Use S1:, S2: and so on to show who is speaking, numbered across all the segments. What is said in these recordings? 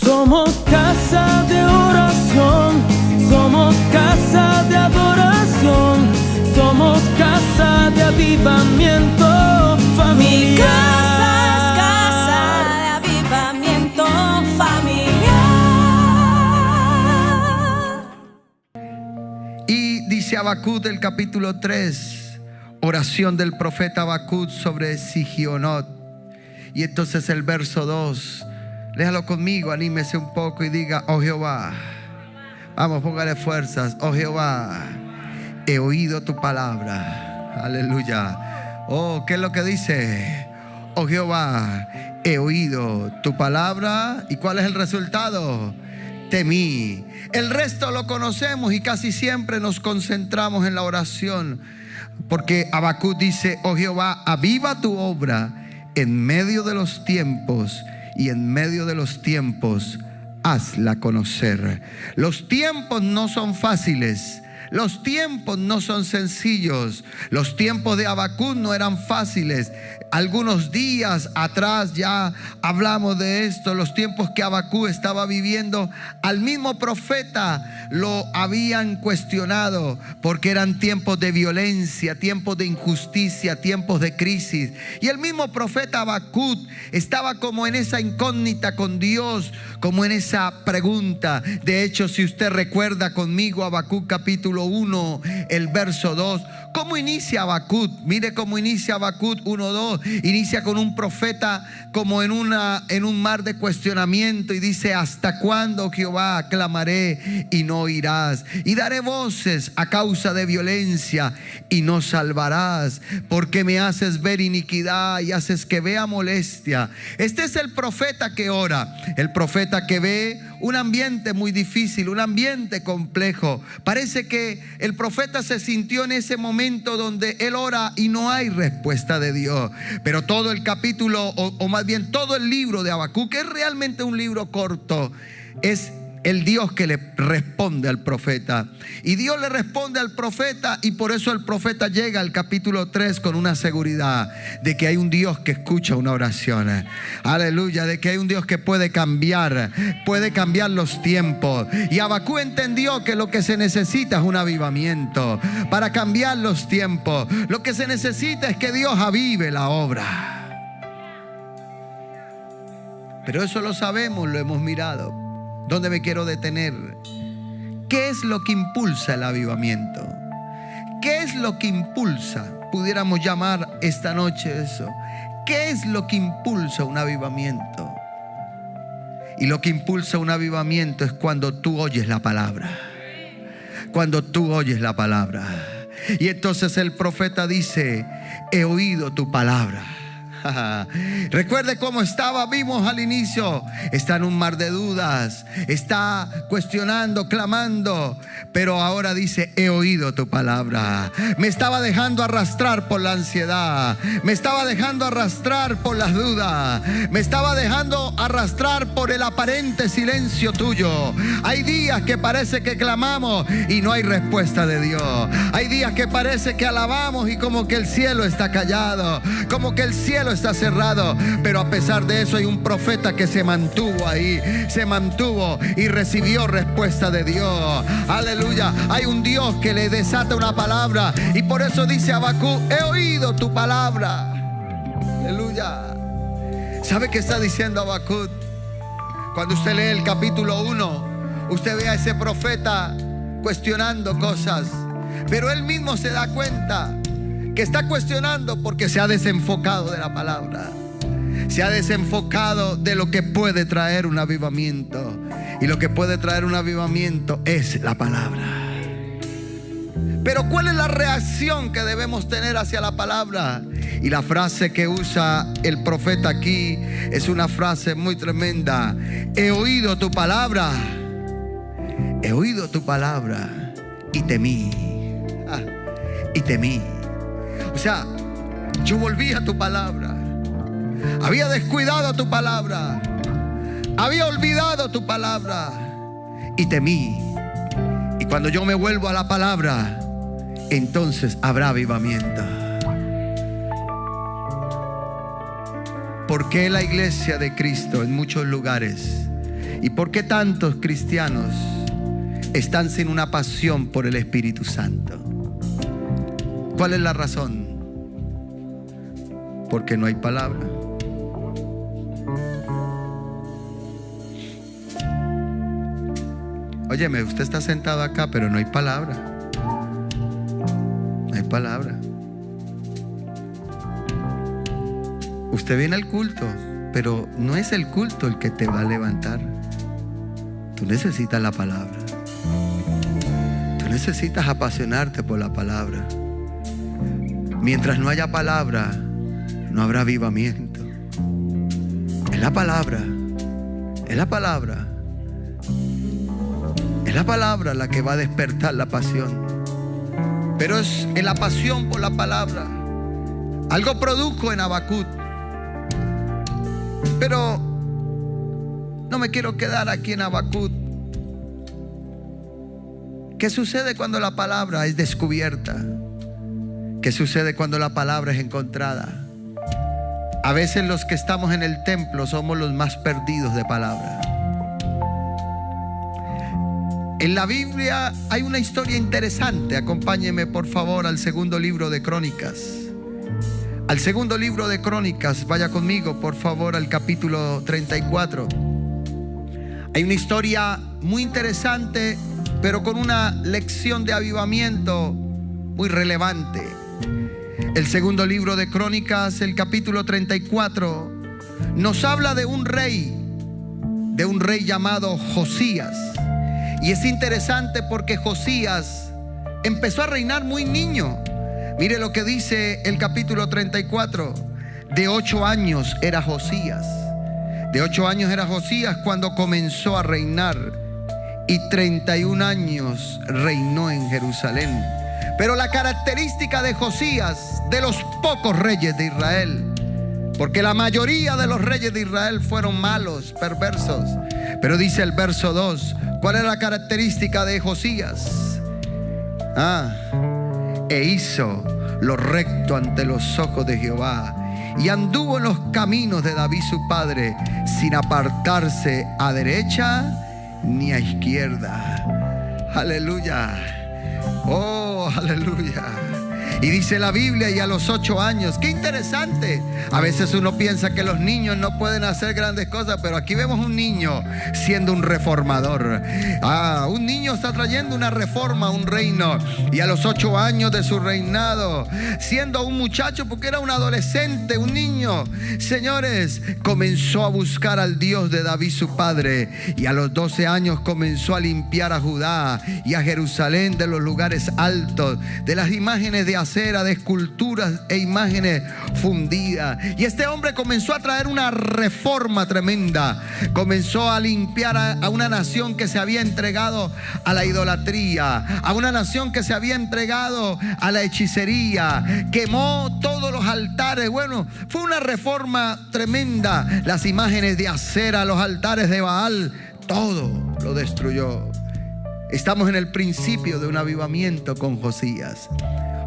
S1: Somos casa de oración, somos casa de adoración, somos casa de avivamiento familiar.
S2: Mi casa es casa de avivamiento familiar.
S3: Y dice Habacuc del capítulo 3, oración del profeta Habacuc sobre Sigionot. Y entonces el verso 2, léalo conmigo, anímese un poco y diga: oh Jehová, vamos, póngale fuerzas. Oh Jehová, he oído tu palabra. Aleluya. Oh, ¿qué es lo que dice? Oh Jehová, he oído tu palabra. ¿Y cuál es el resultado? Temí. El resto lo conocemos y casi siempre nos concentramos en la oración, porque Habacuc dice: oh Jehová, aviva tu obra en medio de los tiempos, y en medio de los tiempos hazla conocer. Los tiempos no son fáciles. Los tiempos no son sencillos. Los tiempos de Habacuc no eran fáciles. Algunos días atrás ya hablamos de esto. Los tiempos que Habacuc estaba viviendo, al mismo profeta lo habían cuestionado, porque eran tiempos de violencia, tiempos de injusticia, tiempos de crisis. Y el mismo profeta Habacuc estaba como en esa incógnita con Dios, como en esa pregunta. De hecho, si usted recuerda conmigo Habacuc capítulo 1, el verso 2, ¿cómo inicia Habacuc? Mire cómo inicia Habacuc 1:2. Inicia con un profeta como en un mar de cuestionamiento, y dice: ¿hasta cuándo, Jehová, clamaré y no oirás? Y daré voces a causa de violencia y no salvarás, porque me haces ver iniquidad y haces que vea molestia. Este es el profeta que ora, el profeta que ve un ambiente muy difícil, un ambiente complejo. Parece que el profeta se sintió en ese momento donde él ora y no hay respuesta de Dios. Pero todo el capítulo, o más bien todo el libro de Habacuc, que es realmente un libro corto, es el Dios que le responde al profeta. Y Dios le responde al profeta, y por eso el profeta llega al capítulo 3 con una seguridad de que hay un Dios que escucha una oración. Aleluya, de que hay un Dios que puede cambiar los tiempos. Y Habacuc entendió que lo que se necesita es un avivamiento para cambiar los tiempos. Lo que se necesita es que Dios avive la obra. Pero eso lo sabemos, lo hemos mirado. ¿Dónde me quiero detener? ¿Qué es lo que impulsa el avivamiento? ¿Qué es lo que impulsa? Pudiéramos llamar esta noche eso. ¿Qué es lo que impulsa un avivamiento? Y lo que impulsa un avivamiento es cuando tú oyes la palabra. Cuando tú oyes la palabra. Y entonces el profeta dice: he oído tu palabra. Recuerde cómo estaba, vimos al inicio. Está en un mar de dudas, está cuestionando, clamando, pero ahora dice: he oído tu palabra. Me estaba dejando arrastrar por la ansiedad, me estaba dejando arrastrar por las dudas, me estaba dejando arrastrar por el aparente silencio tuyo. Hay días que parece que clamamos y no hay respuesta de Dios. Hay días que parece que alabamos y como que el cielo está callado, como que el cielo está cerrado. Pero a pesar de eso hay un profeta que se mantuvo ahí, se mantuvo y recibió respuesta de Dios. Aleluya. Hay un Dios que le desata una palabra, y por eso dice Habacuc: he oído tu palabra. Aleluya. ¿Sabe qué está diciendo Habacuc? Cuando usted lee el capítulo 1, usted ve a ese profeta cuestionando cosas, pero él mismo se da cuenta que está cuestionando porque se ha desenfocado de la palabra. Se ha desenfocado de lo que puede traer un avivamiento. Y lo que puede traer un avivamiento es la palabra. Pero ¿cuál es la reacción que debemos tener hacia la palabra? Y la frase que usa el profeta aquí es una frase muy tremenda: he oído tu palabra. He oído tu palabra y temí. Y temí. O sea, yo volví a tu palabra. Había descuidado tu palabra, había olvidado tu palabra y temí. Y cuando yo me vuelvo a la palabra, entonces habrá avivamiento. ¿Por qué la iglesia de Cristo en muchos lugares ¿Y por qué tantos cristianos están sin una pasión por el Espíritu Santo? ¿Cuál es la razón? Porque no hay palabra. Óyeme, usted está sentado acá, pero no hay palabra. No hay palabra. Usted viene al culto, pero no es el culto el que te va a levantar. Tú necesitas la palabra. Tú necesitas apasionarte por la palabra. Mientras no haya palabra, no habrá avivamiento. Es la palabra. Es la palabra. Es la palabra la que va a despertar la pasión. Pero es la pasión por la palabra. Algo produjo en Habacuc. Pero no me quiero quedar aquí en Habacuc. ¿Qué sucede cuando la palabra es descubierta? ¿Qué sucede cuando la palabra es encontrada? A veces los que estamos en el templo somos los más perdidos de palabra. En la Biblia hay una historia interesante. Acompáñeme por favor al segundo libro de Crónicas. Al segundo libro de Crónicas, vaya conmigo por favor al capítulo 34. Hay una historia muy interesante, pero con una lección de avivamiento muy relevante. El segundo libro de Crónicas, el capítulo 34, nos habla de un rey llamado Josías. Y es interesante porque Josías empezó a reinar muy niño. Mire lo que dice el capítulo 34. De 8 años era Josías. De 8 años era Josías cuando comenzó a reinar. Y 31 años reinó en Jerusalén. Pero la característica de Josías, de los pocos reyes de Israel, porque la mayoría de los reyes de Israel fueron malos, perversos. Pero dice el verso 2, ¿cuál es la característica de Josías? E hizo lo recto ante los ojos de Jehová, y anduvo en los caminos de David su padre, sin apartarse a derecha ni a izquierda. Aleluya. Oh, aleluya. Y dice la Biblia, y a los 8 años, qué interesante. A veces uno piensa que los niños no pueden hacer grandes cosas, pero aquí vemos un niño siendo un reformador. Un niño está trayendo una reforma a un reino. Y a los 8 años de su reinado, siendo un muchacho, porque era un adolescente, un niño, señores, comenzó a buscar al Dios de David su padre. Y a los 12 años comenzó a limpiar a Judá y a Jerusalén de los lugares altos, de las imágenes de acera, de esculturas e imágenes fundidas. Y este hombre comenzó a traer una reforma tremenda. Comenzó a limpiar a una nación que se había entregado a la idolatría, a una nación que se había entregado a la hechicería. Quemó todos los altares. Bueno, fue una reforma tremenda. Las imágenes de acera, los altares de Baal, todo lo destruyó. Estamos en el principio de un avivamiento con Josías.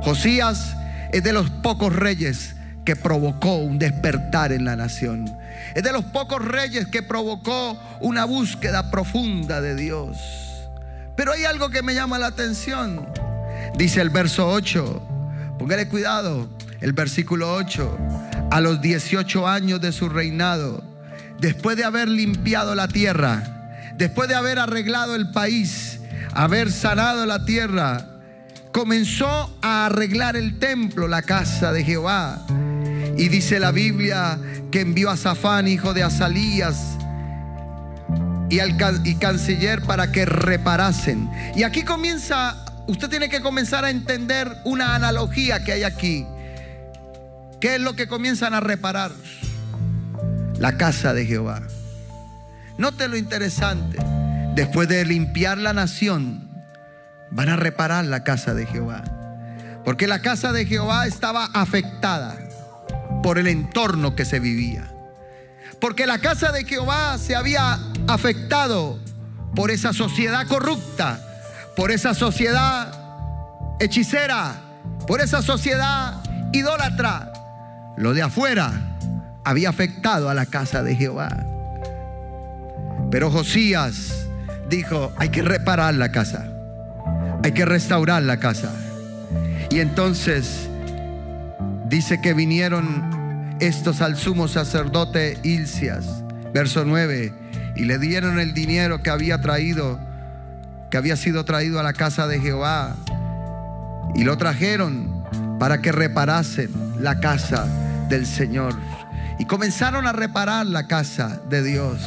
S3: Josías es de los pocos reyes que provocó un despertar en la nación. Es de los pocos reyes que provocó una búsqueda profunda de Dios. Pero hay algo que me llama la atención. Dice el verso 8. Póngale cuidado. El versículo 8. A los 18 años de su reinado, después de haber limpiado la tierra, después de haber arreglado el país, haber sanado la tierra, comenzó a arreglar el templo, la casa de Jehová. Y dice la Biblia que envió a Safán, hijo de Asalías, y canciller para que reparasen. Y aquí comienza, usted tiene que comenzar a entender una analogía que hay aquí. ¿Qué es lo que comienzan a reparar? La casa de Jehová. Note lo interesante. Después de limpiar la nación, van a reparar la casa de Jehová. Porque la casa de Jehová estaba afectada por el entorno que se vivía. Porque la casa de Jehová se había afectado por esa sociedad corrupta, por esa sociedad hechicera, por esa sociedad idólatra. Lo de afuera había afectado a la casa de Jehová. Pero Josías dijo: hay que reparar la casa, hay que restaurar la casa. Y entonces dice que vinieron estos al sumo sacerdote Hilcías, verso 9, y le dieron el dinero que había sido traído a la casa de Jehová, y lo trajeron para que reparasen la casa del Señor. Y comenzaron a reparar la casa de Dios.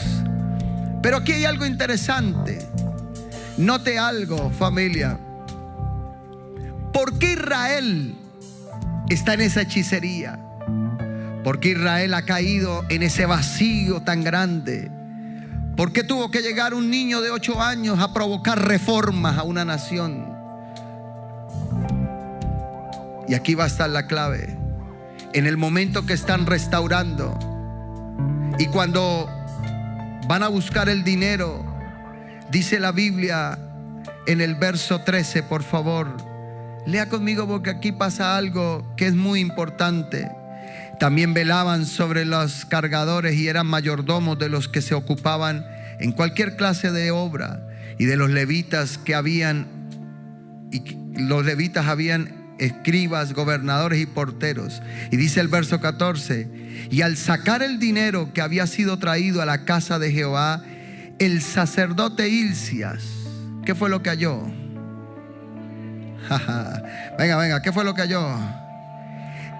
S3: Pero aquí hay algo interesante. Note algo, familia. ¿Por qué Israel está en esa hechicería? ¿Por qué Israel ha caído en ese vacío tan grande? ¿Por qué tuvo que llegar un niño de 8 años a provocar reformas a una nación? Y aquí va a estar la clave. En el momento que están restaurando y cuando van a buscar el dinero, dice la Biblia en el verso 13, por favor, lea conmigo porque aquí pasa algo que es muy importante. También velaban sobre los cargadores y eran mayordomos de los que se ocupaban en cualquier clase de obra, y de los levitas que habían, y los levitas habían escribas, gobernadores y porteros. Y dice el verso 14: y al sacar el dinero que había sido traído a la casa de Jehová, el sacerdote Hilcías, ¿qué fue lo que halló? Venga, ¿qué fue lo que halló?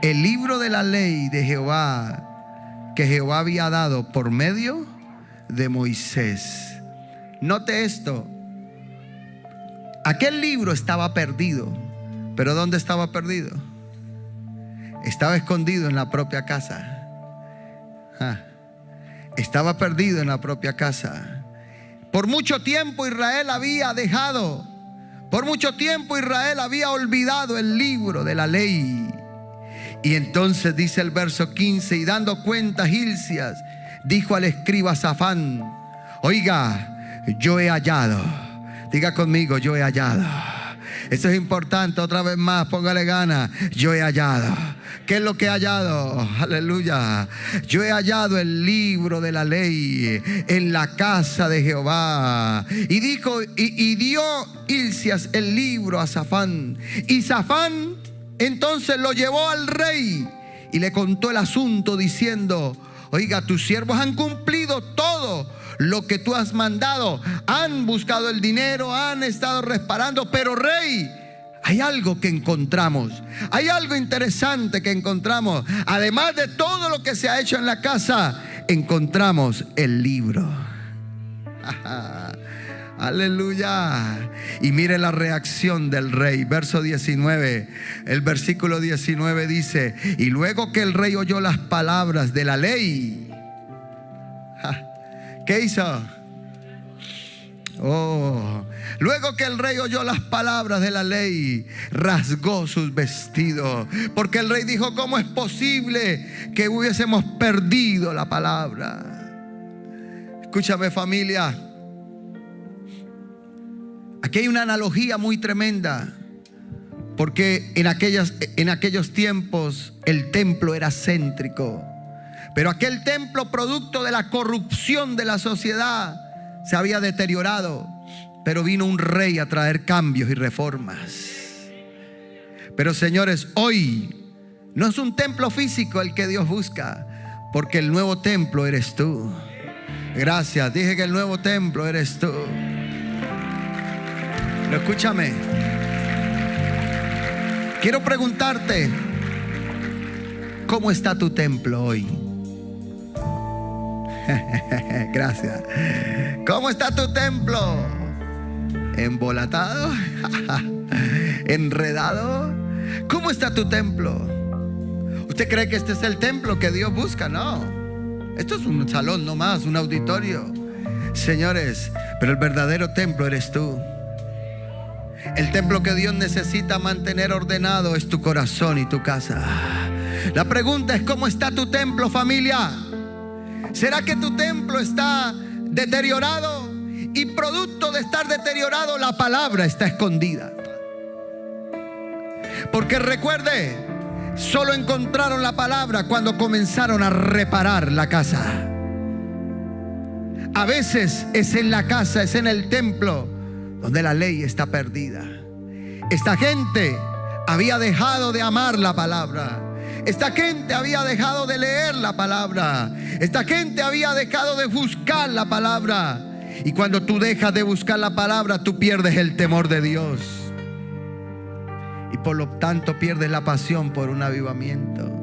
S3: El libro de la ley de Jehová, que Jehová había dado por medio de Moisés. Note esto. Aquel libro estaba perdido. ¿Pero dónde estaba perdido? Estaba escondido en la propia casa. Estaba perdido en la propia casa. Por mucho tiempo Israel había dejado, por mucho tiempo Israel había olvidado el libro de la ley. Y entonces dice el verso 15: y dando cuenta Hilcías dijo al escriba Safán: oiga, yo he hallado. Diga conmigo: yo he hallado. Esto es importante, otra vez más, póngale ganas. Yo he hallado. ¿Qué es lo que he hallado? Aleluya. Yo he hallado el libro de la ley en la casa de Jehová. Y dijo, y dio Hilcías el libro a Safán. Y Safán entonces lo llevó al rey y le contó el asunto diciendo: oiga, tus siervos han cumplido todo lo que tú has mandado, han buscado el dinero, han estado reparando, pero rey, hay algo que encontramos, hay algo interesante que encontramos. Además de todo lo que se ha hecho en la casa, encontramos el libro. Aleluya. Y mire la reacción del rey. Verso 19. El versículo 19 dice: y luego que el rey oyó las palabras de la ley, ¿qué hizo? Luego que el rey oyó las palabras de la ley, rasgó sus vestidos, porque el rey dijo: ¿cómo es posible que hubiésemos perdido la palabra? Escúchame, familia. Aquí hay una analogía muy tremenda, porque en aquellos tiempos el templo era céntrico. Pero aquel templo, producto de la corrupción de la sociedad, se había deteriorado. Pero vino un rey a traer cambios y reformas. Pero señores, hoy no es un templo físico el que Dios busca, porque el nuevo templo eres tú. Gracias, dije que el nuevo templo eres tú. Pero escúchame, quiero preguntarte: ¿cómo está tu templo hoy? Gracias. ¿Cómo está tu templo? ¿Embolatado? ¿Enredado? ¿Cómo está tu templo? ¿Usted cree que este es el templo que Dios busca? No. Esto es un salón nomás, un auditorio. Señores, pero el verdadero templo eres tú. El templo que Dios necesita mantener ordenado es tu corazón y tu casa. La pregunta es: ¿cómo está tu templo, familia? ¿Será que tu templo está deteriorado? Y producto de estar deteriorado, la palabra está escondida. Porque recuerde, solo encontraron la palabra cuando comenzaron a reparar la casa. A veces es en la casa, es en el templo donde la ley está perdida. Esta gente había dejado de amar la palabra. Esta gente había dejado de leer la palabra. Esta gente había dejado de buscar la palabra. Y cuando tú dejas de buscar la palabra, tú pierdes el temor de Dios. Y por lo tanto pierdes la pasión por un avivamiento.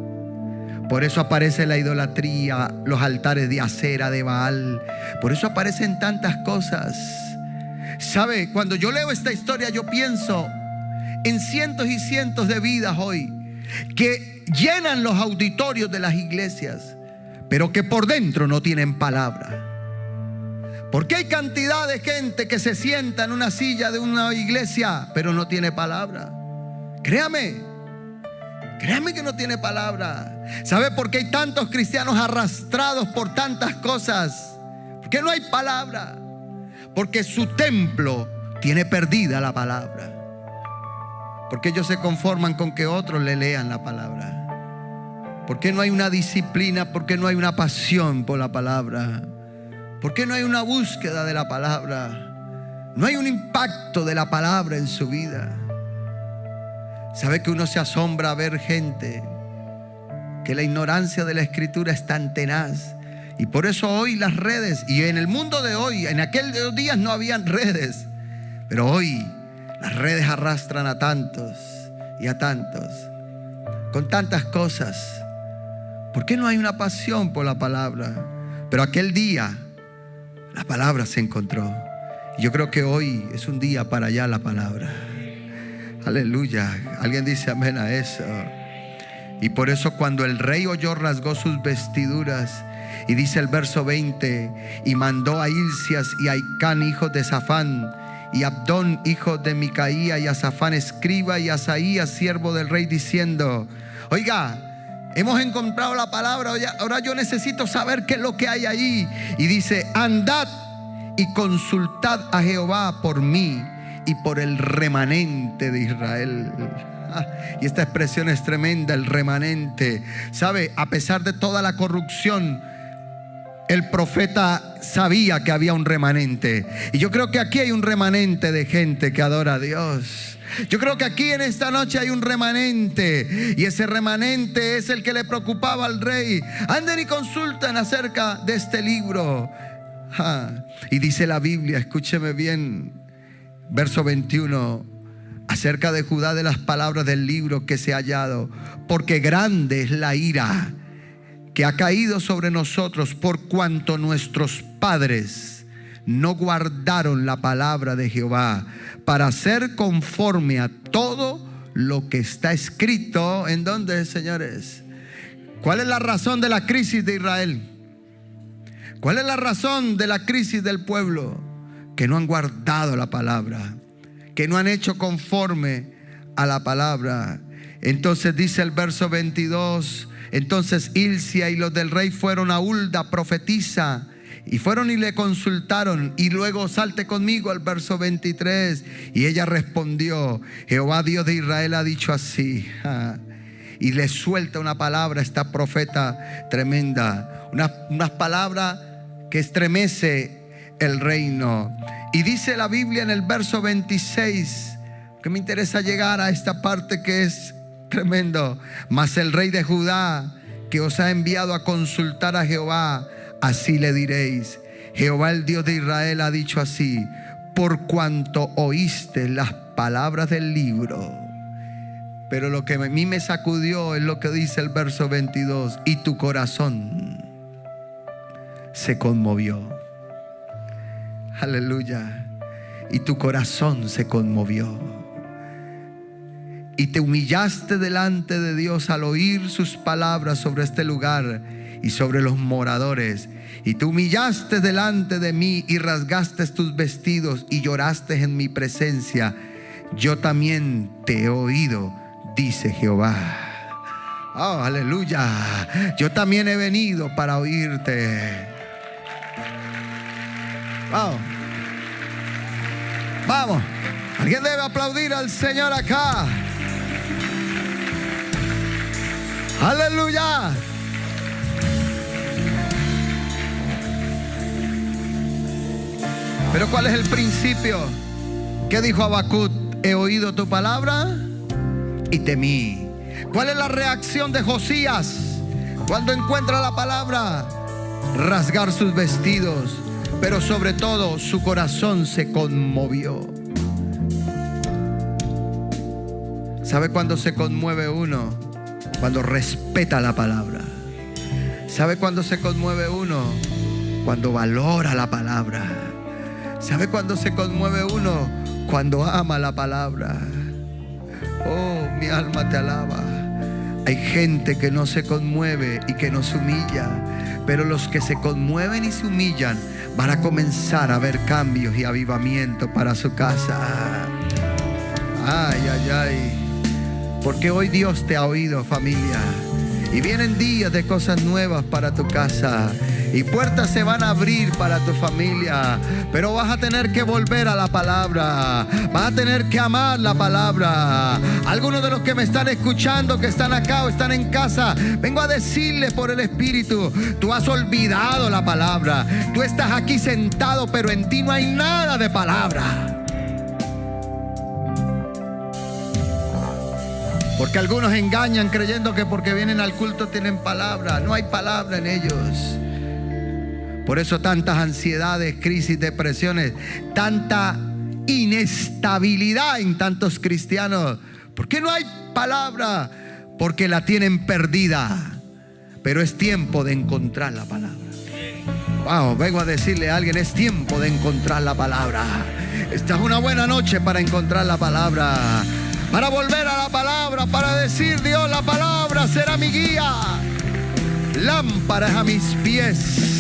S3: Por eso aparece la idolatría, los altares de acera, de Baal. Por eso aparecen tantas cosas. ¿Sabe? Cuando yo leo esta historia, yo pienso en cientos y cientos de vidas hoy que llenan los auditorios de las iglesias, pero que por dentro no tienen palabra. Porque hay cantidad de gente que se sienta en una silla de una iglesia, pero no tiene palabra. Créame que no tiene palabra. ¿Sabe por qué hay tantos cristianos arrastrados por tantas cosas? Porque no hay palabra. Porque su templo tiene perdida la palabra. Porque ellos se conforman con que otros le lean la palabra. Porque no hay una disciplina, porque no hay una pasión por la palabra. Porque no hay una búsqueda de la palabra. No hay un impacto de la palabra en su vida. ¿Sabe que uno se asombra a ver gente que la ignorancia de la escritura es tan tenaz? Y por eso hoy las redes, y en el mundo de hoy, en aquellos días no habían redes, pero hoy las redes arrastran a tantos y a tantos con tantas cosas. ¿Por qué no hay una pasión por la palabra? Pero aquel día la palabra se encontró. Y yo creo que hoy es un día para allá la palabra. Aleluya. Alguien dice amén a eso. Y por eso cuando el rey oyó, rasgó sus vestiduras. Y dice el verso 20: y mandó a Hilcias y a Icán, hijos de Safán, y a Abdón, hijo de Micaía, y a Safán, escriba, y a Asaías, siervo del rey, diciendo: oiga, hemos encontrado la palabra, ahora yo necesito saber qué es lo que hay ahí. Y dice: andad y consultad a Jehová por mí y por el remanente de Israel. Y esta expresión es tremenda, el remanente. ¿Sabe? A pesar de toda la corrupción, el profeta sabía que había un remanente. Y yo creo que aquí hay un remanente de gente que adora a Dios. Yo creo que aquí en esta noche hay un remanente. Y ese remanente es el que le preocupaba al rey. Anden y consulten acerca de este libro. Y dice la Biblia, escúcheme bien, verso 21, acerca de Judá, de las palabras del libro que se ha hallado, porque grande es la ira que ha caído sobre nosotros, por cuanto nuestros padres no guardaron la palabra de Jehová para hacer conforme a todo lo que está escrito. ¿En dónde, señores? ¿Cuál es la razón de la crisis de Israel? ¿Cuál es la razón de la crisis del pueblo? Que no han guardado la palabra, que no han hecho conforme a la palabra. Entonces dice el verso 22: entonces Hilcia y los del rey fueron a Hulda, profetisa, y fueron y le consultaron. Y luego salte conmigo al verso 23. Y ella respondió: Jehová Dios de Israel ha dicho así. Y le suelta una palabra a esta profeta tremenda, unas palabras que estremece el reino. Y dice la Biblia en el verso 26, que me interesa llegar a esta parte que es tremendo: mas el rey de Judá, que os ha enviado a consultar a Jehová, así le diréis: Jehová el Dios de Israel ha dicho así, por cuanto oíste las palabras del libro. Pero lo que a mí me sacudió es lo que dice el verso 22: y tu corazón se conmovió. Aleluya. Y tu corazón se conmovió. Y te humillaste delante de Dios al oír sus palabras sobre este lugar y sobre los moradores. Y te humillaste delante de mí y rasgaste tus vestidos y lloraste en mi presencia. Yo también te he oído, dice Jehová. Oh, aleluya. Yo también he venido para oírte. Vamos. Vamos. Alguien debe aplaudir al Señor acá. Aleluya. Pero ¿cuál es el principio? ¿Qué dijo Habacuc? He oído tu palabra y temí. ¿Cuál es la reacción de Josías cuando encuentra la palabra? Rasgar sus vestidos, pero sobre todo su corazón se conmovió. ¿Sabe cuándo se conmueve uno? Cuando respeta la palabra. ¿Sabe cuándo se conmueve uno? Cuando valora la palabra. ¿Sabe cuándo se conmueve uno? Cuando ama la palabra. Oh, mi alma te alaba. Hay gente que no se conmueve y que no se humilla, pero los que se conmueven y se humillan van a comenzar a ver cambios y avivamiento para su casa. Ay, ay, ay. Porque hoy Dios te ha oído, familia. Y vienen días de cosas nuevas para tu casa. Y puertas se van a abrir para tu familia. Pero vas a tener que volver a la palabra. Vas a tener que amar la palabra. Algunos de los que me están escuchando, que están acá o están en casa, vengo a decirles por el Espíritu: tú has olvidado la palabra. Tú estás aquí sentado, pero en ti no hay nada de palabra. Porque algunos engañan creyendo que porque vienen al culto tienen palabra. No hay palabra en ellos. Por eso tantas ansiedades, crisis, depresiones, tanta inestabilidad en tantos cristianos. ¿Por qué no hay palabra? Porque la tienen perdida. Pero es tiempo de encontrar la palabra. Wow, vengo a decirle a alguien: es tiempo de encontrar la palabra. Esta es una buena noche para encontrar la palabra. Para volver a la palabra, para decir: Dios, la palabra será mi guía. Lámpara es a mis pies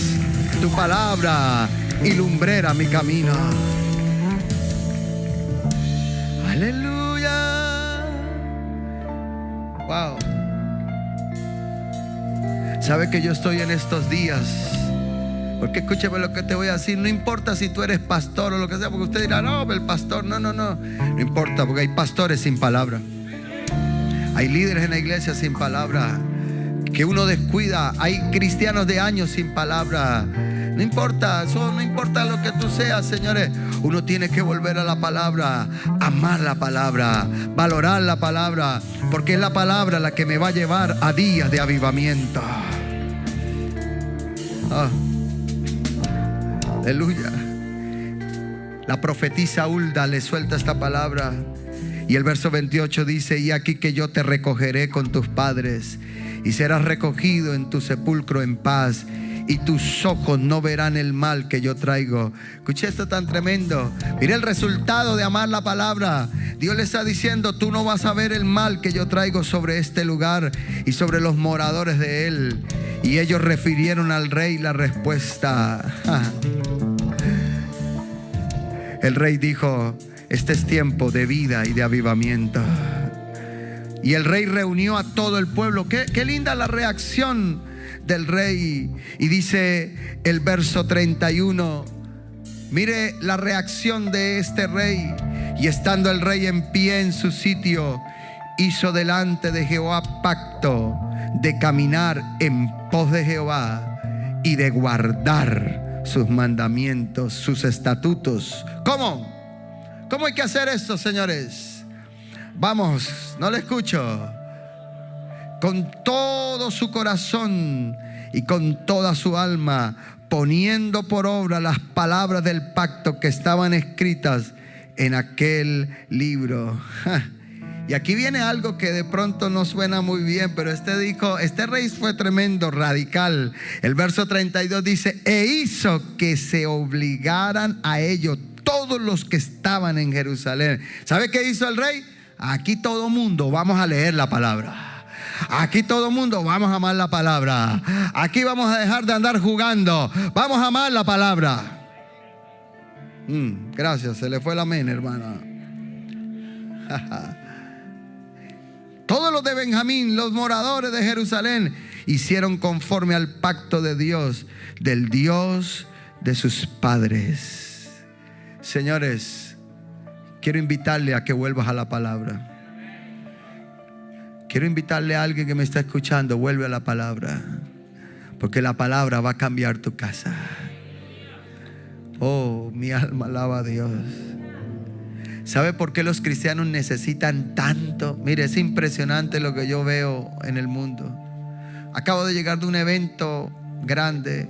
S3: tu palabra y lumbrera mi camino. Aleluya. Wow. ¿Sabe que yo estoy en estos días? Porque escúchame lo que te voy a decir. No importa si tú eres pastor o lo que sea, porque usted dirá: no, el pastor, no. No importa, porque hay pastores sin palabra. Hay líderes en la iglesia sin palabra, que uno descuida. Hay cristianos de años sin palabra. No importa, eso no importa lo que tú seas, señores. Uno tiene que volver a la palabra, amar la palabra, valorar la palabra, porque es la palabra la que me va a llevar a días de avivamiento. Aleluya. La profetisa Hulda le suelta esta palabra y el verso 28 dice: y aquí que yo te recogeré con tus padres y serás recogido en tu sepulcro en paz, y tus ojos no verán el mal que yo traigo. Escuché esto tan tremendo. Mire el resultado de amar la palabra. Dios le está diciendo: tú no vas a ver el mal que yo traigo sobre este lugar y sobre los moradores de él. Y ellos refirieron al rey la respuesta. El rey dijo: este es tiempo de vida y de avivamiento. Y el rey reunió a todo el pueblo. Qué linda la reacción del rey. Y dice el verso 31, mire la reacción de este rey. Y estando el rey en pie en su sitio, hizo delante de Jehová pacto de caminar en pos de Jehová y de guardar sus mandamientos, sus estatutos. ¿Cómo? ¿Cómo hay que hacer esto, señores? Vamos, no le escucho. Con todo su corazón y con toda su alma, poniendo por obra las palabras del pacto que estaban escritas en aquel libro. Y aquí viene algo que de pronto no suena muy bien, pero este rey fue tremendo, radical. El verso 32 dice: e hizo que se obligaran a ello todos los que estaban en Jerusalén. ¿Sabe qué hizo el rey? Aquí todo mundo vamos a leer la palabra. Aquí todo mundo vamos a amar la palabra. Aquí vamos a dejar de andar jugando. Vamos a amar la palabra. Gracias, se le fue el amén, hermana. Todos los de Benjamín, los moradores de Jerusalén, hicieron conforme al pacto de Dios, del Dios de sus padres. Señores, quiero invitarle a que vuelvas a la palabra. Quiero invitarle a alguien que me está escuchando: vuelve a la palabra, porque la palabra va a cambiar tu casa. Oh, mi alma alaba a Dios. ¿Sabe por qué los cristianos necesitan tanto? Mire, es impresionante lo que yo veo en el mundo. Acabo de llegar de un evento grande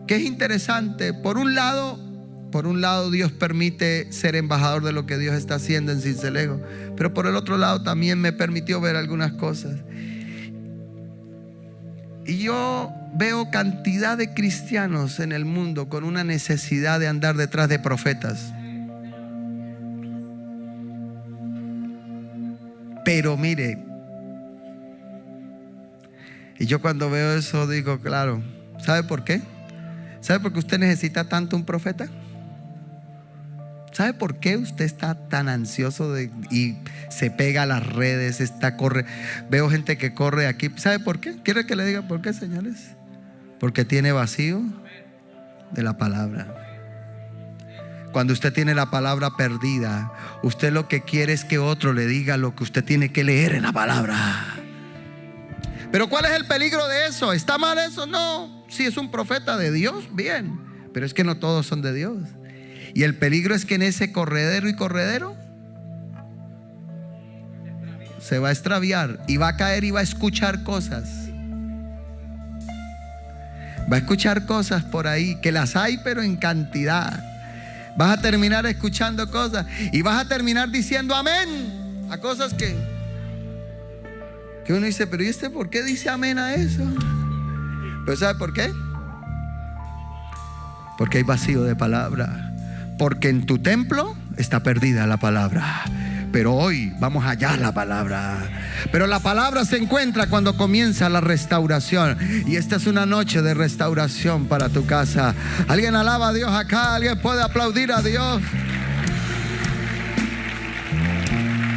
S3: que es interesante. Por un lado Dios permite ser embajador de lo que Dios está haciendo en Sincelejo, pero por el otro lado también me permitió ver algunas cosas. Y yo veo cantidad de cristianos en el mundo con una necesidad de andar detrás de profetas. Pero mire, y yo cuando veo eso digo, claro, ¿sabe por qué? ¿Sabe por qué usted necesita tanto un profeta? ¿Sabe por qué usted está tan ansioso y se pega a las redes, corre? Veo gente que corre aquí. ¿Sabe por qué? ¿Quiere que le diga por qué, señores? Porque tiene vacío de la palabra. Cuando usted tiene la palabra perdida, usted lo que quiere es que otro le diga lo que usted tiene que leer en la palabra. Pero ¿cuál es el peligro de eso? ¿Está mal eso? No. Si es un profeta de Dios, bien. Pero es que no todos son de Dios. Y el peligro es que en ese corredero se va a extraviar y va a caer y va a escuchar cosas. Va a escuchar cosas por ahí, que las hay pero en cantidad. Vas a terminar escuchando cosas y vas a terminar diciendo amén a cosas que uno dice, pero ¿y este por qué dice amén a eso? Pero ¿sabe por qué? Porque hay vacío de palabra. Porque en tu templo está perdida la palabra. Pero hoy vamos a hallar la palabra. Pero la palabra se encuentra cuando comienza la restauración. Y esta es una noche de restauración para tu casa. ¿Alguien alaba a Dios acá? ¿Alguien puede aplaudir a Dios?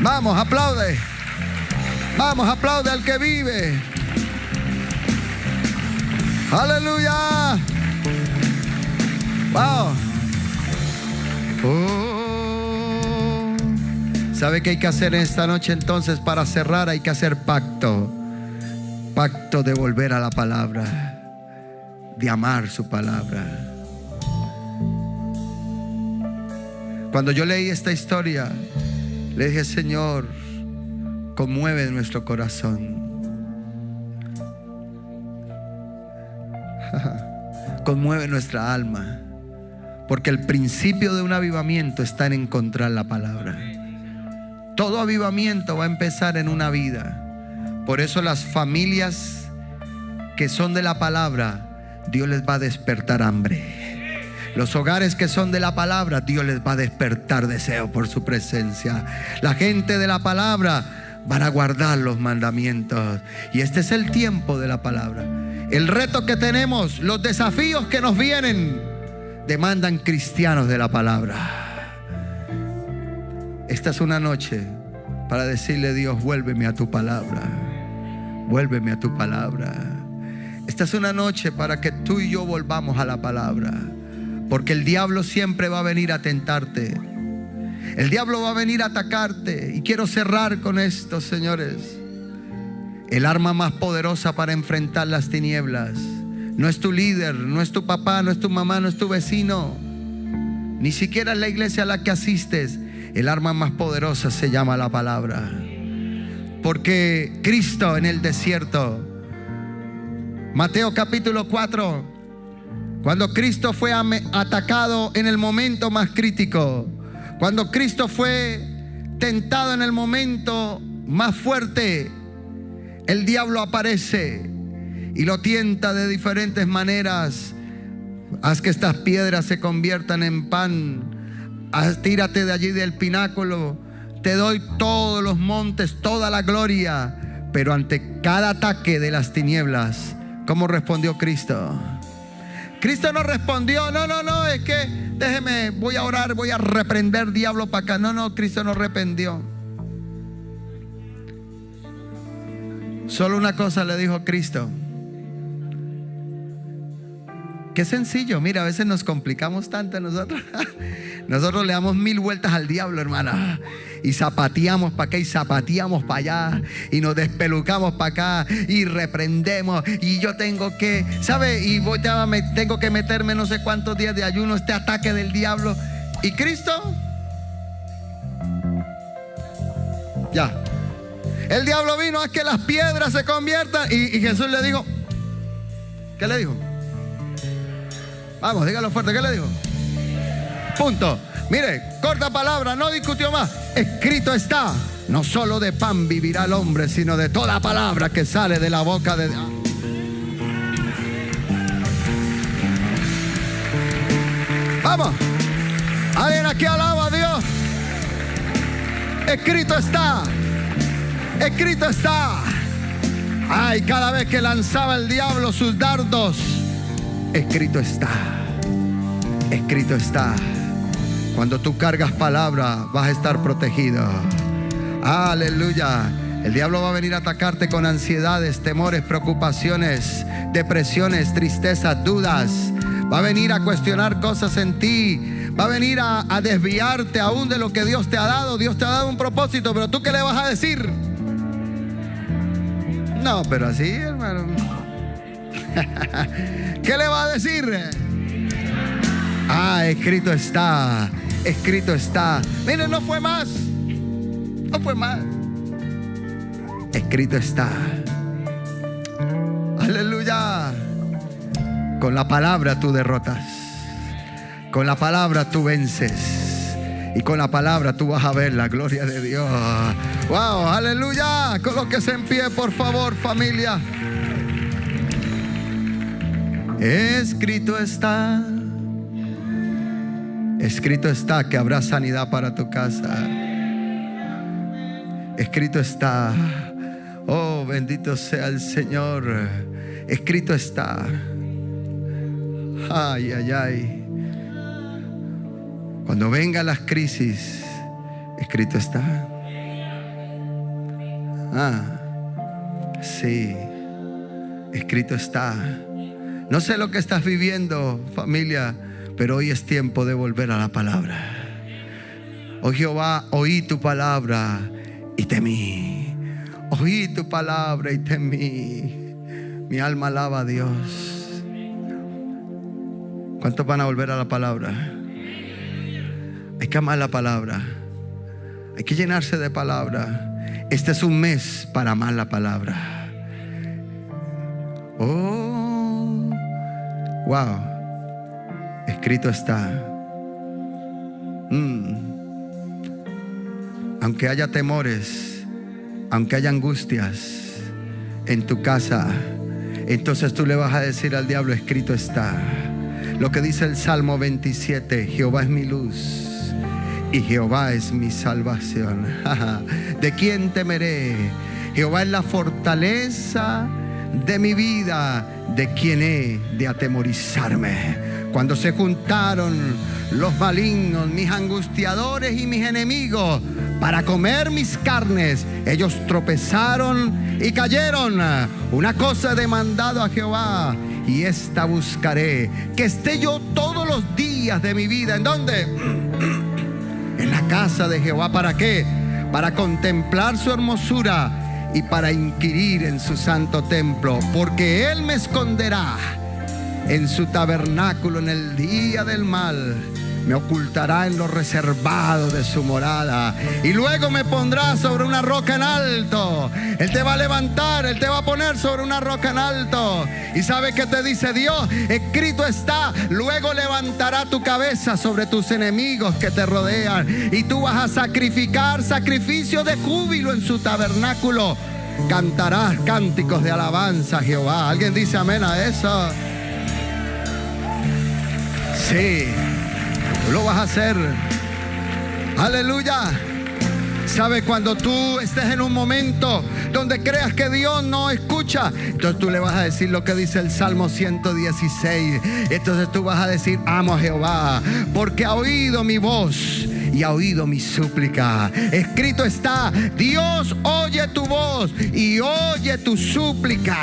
S3: Vamos, aplaude. Vamos, aplaude al que vive. Aleluya. Wow. Oh. ¿Sabe qué hay que hacer esta noche entonces? Para cerrar hay que hacer pacto. Pacto de volver a la palabra, de amar su palabra. Cuando yo leí esta historia, le dije, Señor, conmueve nuestro corazón. Conmueve nuestra alma. Porque el principio de un avivamiento está en encontrar la palabra. Todo avivamiento va a empezar en una vida. Por eso las familias que son de la palabra, Dios les va a despertar hambre. Los hogares que son de la palabra, Dios les va a despertar deseo por su presencia. La gente de la palabra van a guardar los mandamientos. Y este es el tiempo de la palabra. El reto que tenemos, los desafíos que nos vienen, demandan cristianos de la palabra. Esta es una noche para decirle a Dios, vuélveme a tu palabra. Vuélveme a tu palabra. Esta es una noche para que tú y yo volvamos a la palabra. Porque el diablo siempre va a venir a tentarte. El diablo va a venir a atacarte. Y quiero cerrar con esto, señores. El arma más poderosa para enfrentar las tinieblas no es tu líder, no es tu papá, no es tu mamá, no es tu vecino, ni siquiera es la iglesia a la que asistes. El arma más poderosa se llama la palabra. Porque Cristo en el desierto, Mateo capítulo 4, cuando Cristo fue atacado en el momento más crítico, cuando Cristo fue tentado en el momento más fuerte, el diablo aparece y lo tienta de diferentes maneras. Haz que estas piedras se conviertan en pan. Tírate de allí del pináculo. Te doy todos los montes, toda la gloria. Pero ante cada ataque de las tinieblas, ¿cómo respondió Cristo? Cristo no respondió, no, es que déjeme, voy a orar, voy a reprender diablo para acá. No, Cristo no reprendió. Solo una cosa le dijo Cristo. Qué sencillo, mira, a veces nos complicamos tanto nosotros. Nosotros le damos 1000 vueltas al diablo, hermana. y zapateamos para acá y zapateamos para allá y nos despelucamos para acá y reprendemos y yo tengo que, ¿sabe? Y tengo que meterme no sé cuántos días de ayuno, este ataque del diablo. ¿Y Cristo? Ya. El diablo vino a que las piedras se conviertan y Jesús le dijo, ¿qué le dijo? Vamos, dígalo fuerte, ¿qué le dijo? Punto. Mire, corta palabra, no discutió más. Escrito está, no solo de pan vivirá el hombre, sino de toda palabra que sale de la boca de Dios. Vamos. ¿Alguien aquí alaba a Dios? Escrito está. Escrito está. Ay, cada vez que lanzaba el diablo sus dardos, escrito está. Escrito está. Cuando tú cargas palabra, vas a estar protegido. Aleluya. El diablo va a venir a atacarte con ansiedades, temores, preocupaciones, depresiones, tristezas, dudas. Va a venir a cuestionar cosas en ti. Va a venir a desviarte aún de lo que Dios te ha dado. Dios te ha dado un propósito, pero ¿tú qué le vas a decir? No, pero así, hermano. ¿Qué le va a decir? Ah, escrito está. Escrito está. Miren, no fue más. No fue más. Escrito está. Aleluya. Con la palabra tú derrotas. Con la palabra tú vences. Y con la palabra tú vas a ver la gloria de Dios. Wow, aleluya. Colóquese en pie, por favor, familia. Escrito está. Escrito está que habrá sanidad para tu casa. Escrito está. Oh, bendito sea el Señor. Escrito está. Ay, ay, ay. Cuando vengan las crisis, escrito está. Sí. Escrito está. No sé lo que estás viviendo, familia, pero hoy es tiempo de volver a la palabra. Oh Jehová, oí tu palabra y temí. Oí tu palabra y temí. Mi alma alaba a Dios. ¿Cuántos van a volver a la palabra? Hay que amar la palabra. Hay que llenarse de palabra. Este es un mes para amar la palabra. Oh, wow. Escrito está. Aunque haya temores, aunque haya angustias en tu casa, entonces tú le vas a decir al diablo, escrito está. Lo que dice el Salmo 27, Jehová es mi luz y Jehová es mi salvación. ¿De quién temeré? Jehová es la fortaleza de mi vida. ¿De quién he de atemorizarme? Cuando se juntaron los malignos, mis angustiadores y mis enemigos para comer mis carnes, ellos tropezaron y cayeron. Una cosa he demandado a Jehová y esta buscaré, que esté yo todos los días de mi vida. ¿En dónde? En la casa de Jehová. ¿Para qué? Para contemplar su hermosura y para inquirir en su santo templo, porque Él me esconderá en su tabernáculo en el día del mal. Me ocultará en lo reservado de su morada y luego me pondrá sobre una roca en alto. Él te va a levantar, Él te va a poner sobre una roca en alto. ¿Y sabe qué te dice Dios? Escrito está, luego levantará tu cabeza sobre tus enemigos que te rodean y tú vas a sacrificar sacrificio de júbilo en su tabernáculo. Cantarás cánticos de alabanza a Jehová. ¿Alguien dice amén a eso? Sí, tú lo vas a hacer. Aleluya. ¿Sabes? Cuando tú estés en un momento donde creas que Dios no escucha, entonces tú le vas a decir lo que dice el Salmo 116. Entonces tú vas a decir, amo a Jehová, porque ha oído mi voz y ha oído mi súplica. Escrito está, Dios oye tu voz y oye tu súplica.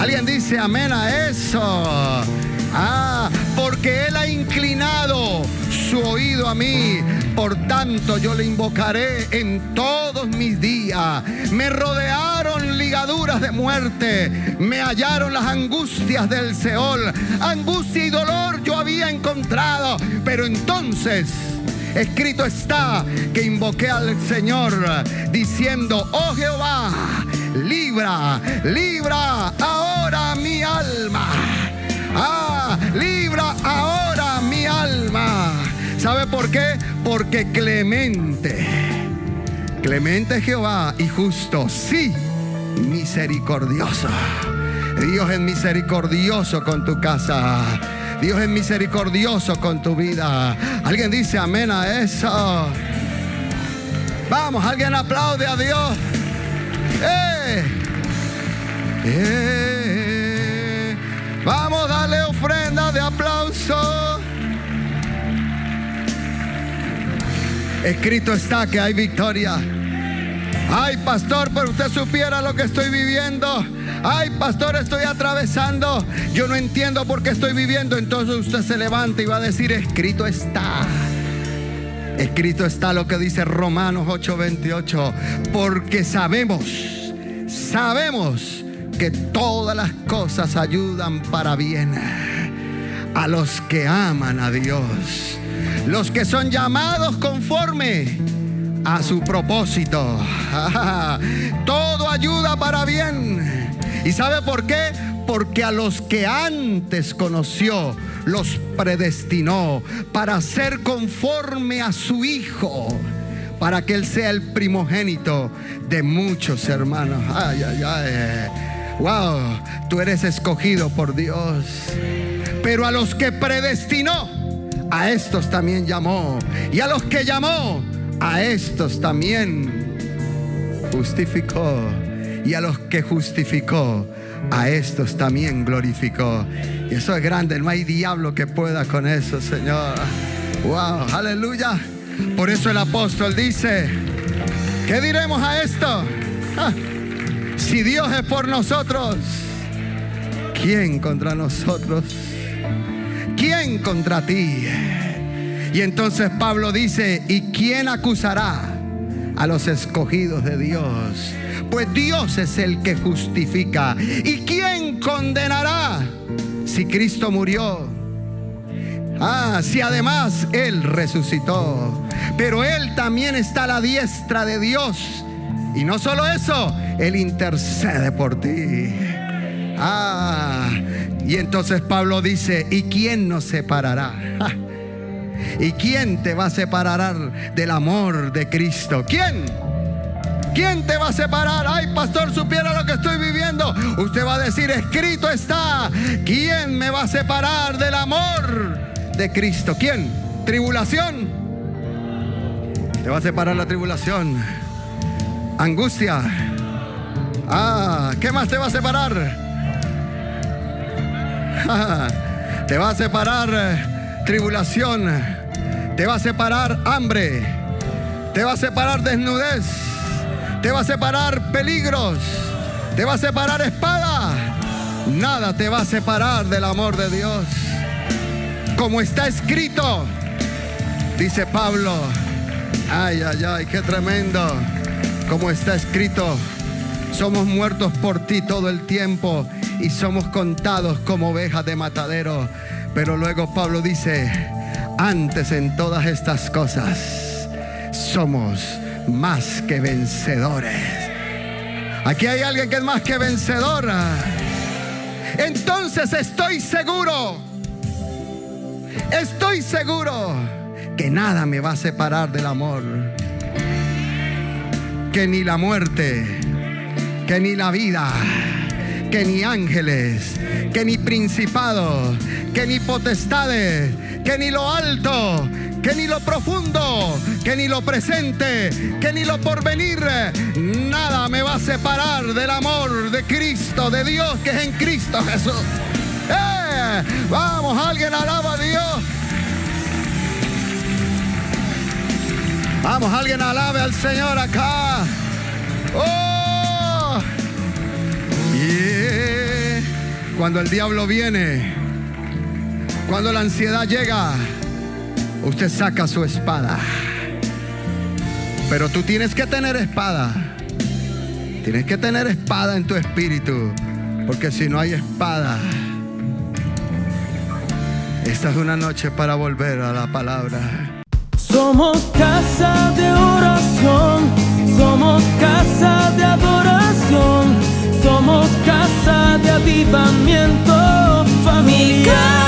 S3: ¿Alguien dice amén a eso? Porque Él ha inclinado su oído a mí. Por tanto yo le invocaré en todos mis días. Me rodearon ligaduras de muerte, me hallaron las angustias del Seol. Angustia y dolor yo había encontrado, pero entonces escrito está que invoqué al Señor diciendo: oh Jehová, libra, libra ahora mi alma. Libra ahora mi alma. ¿Sabe por qué? Porque clemente es Jehová y justo, sí, misericordioso. Dios es misericordioso con tu casa. Dios es misericordioso con tu vida. ¿Alguien dice amén a eso? Vamos, alguien aplaude a Dios. Vamos, dale ofrenda de aplauso. Escrito está que hay victoria. Ay, pastor, pero usted supiera lo que estoy viviendo. Ay, pastor, estoy atravesando. Yo no entiendo por qué estoy viviendo. Entonces usted se levanta y va a decir: escrito está. Escrito está lo que dice Romanos 8:28. Porque sabemos que todas las cosas ayudan para bien a los que aman a Dios, los que son llamados conforme a su propósito. Todo ayuda para bien. ¿Y sabe por qué? Porque a los que antes conoció, los predestinó para ser conforme a su Hijo, para que Él sea el primogénito de muchos hermanos. Wow, tú eres escogido por Dios. Pero a los que predestinó, a estos también llamó. Y a los que llamó, a estos también justificó. Y a los que justificó, a estos también glorificó. Y eso es grande, no hay diablo que pueda con eso, Señor. Wow, aleluya. Por eso el apóstol dice: ¿qué diremos a esto? Si Dios es por nosotros, ¿quién contra nosotros? ¿Quién contra ti? Y entonces Pablo dice: ¿y quién acusará a los escogidos de Dios? Pues Dios es el que justifica. ¿Y quién condenará si Cristo murió? Si además Él resucitó, pero Él también está a la diestra de Dios. Y no solo eso, Él intercede por ti. Y entonces Pablo dice: ¿y quién nos separará? ¿Y quién te va a separar del amor de Cristo? ¿Quién? ¿Quién te va a separar? Ay, pastor, supiera lo que estoy viviendo. Usted va a decir: escrito está. ¿Quién me va a separar del amor de Cristo? ¿Quién? ¿Tribulación? Te va a separar la tribulación. Angustia. ¿Qué más te va a separar? Te va a separar tribulación. Te va a separar hambre. Te va a separar desnudez. Te va a separar peligros. Te va a separar espada. Nada te va a separar del amor de Dios. Como está escrito, dice Pablo. Ay, qué tremendo. Como está escrito: somos muertos por ti todo el tiempo y somos contados como ovejas de matadero. Pero luego Pablo dice: antes en todas estas cosas somos más que vencedores. Aquí hay alguien que es más que vencedora. Entonces estoy seguro que nada me va a separar del amor. Que ni la muerte, que ni la vida, que ni ángeles, que ni principados, que ni potestades, que ni lo alto, que ni lo profundo, que ni lo presente, que ni lo porvenir, nada me va a separar del amor de Cristo, de Dios que es en Cristo Jesús. Vamos, alguien alaba a Dios. Vamos, alguien alabe al Señor acá. Cuando el diablo viene, cuando la ansiedad llega, usted saca su espada. Pero tú tienes que tener espada. Tienes que tener espada en tu espíritu. Porque si no hay espada, esta es una noche para volver a la palabra.
S1: Somos casa de oración, somos casa de adoración, somos casa de avivamiento familiar.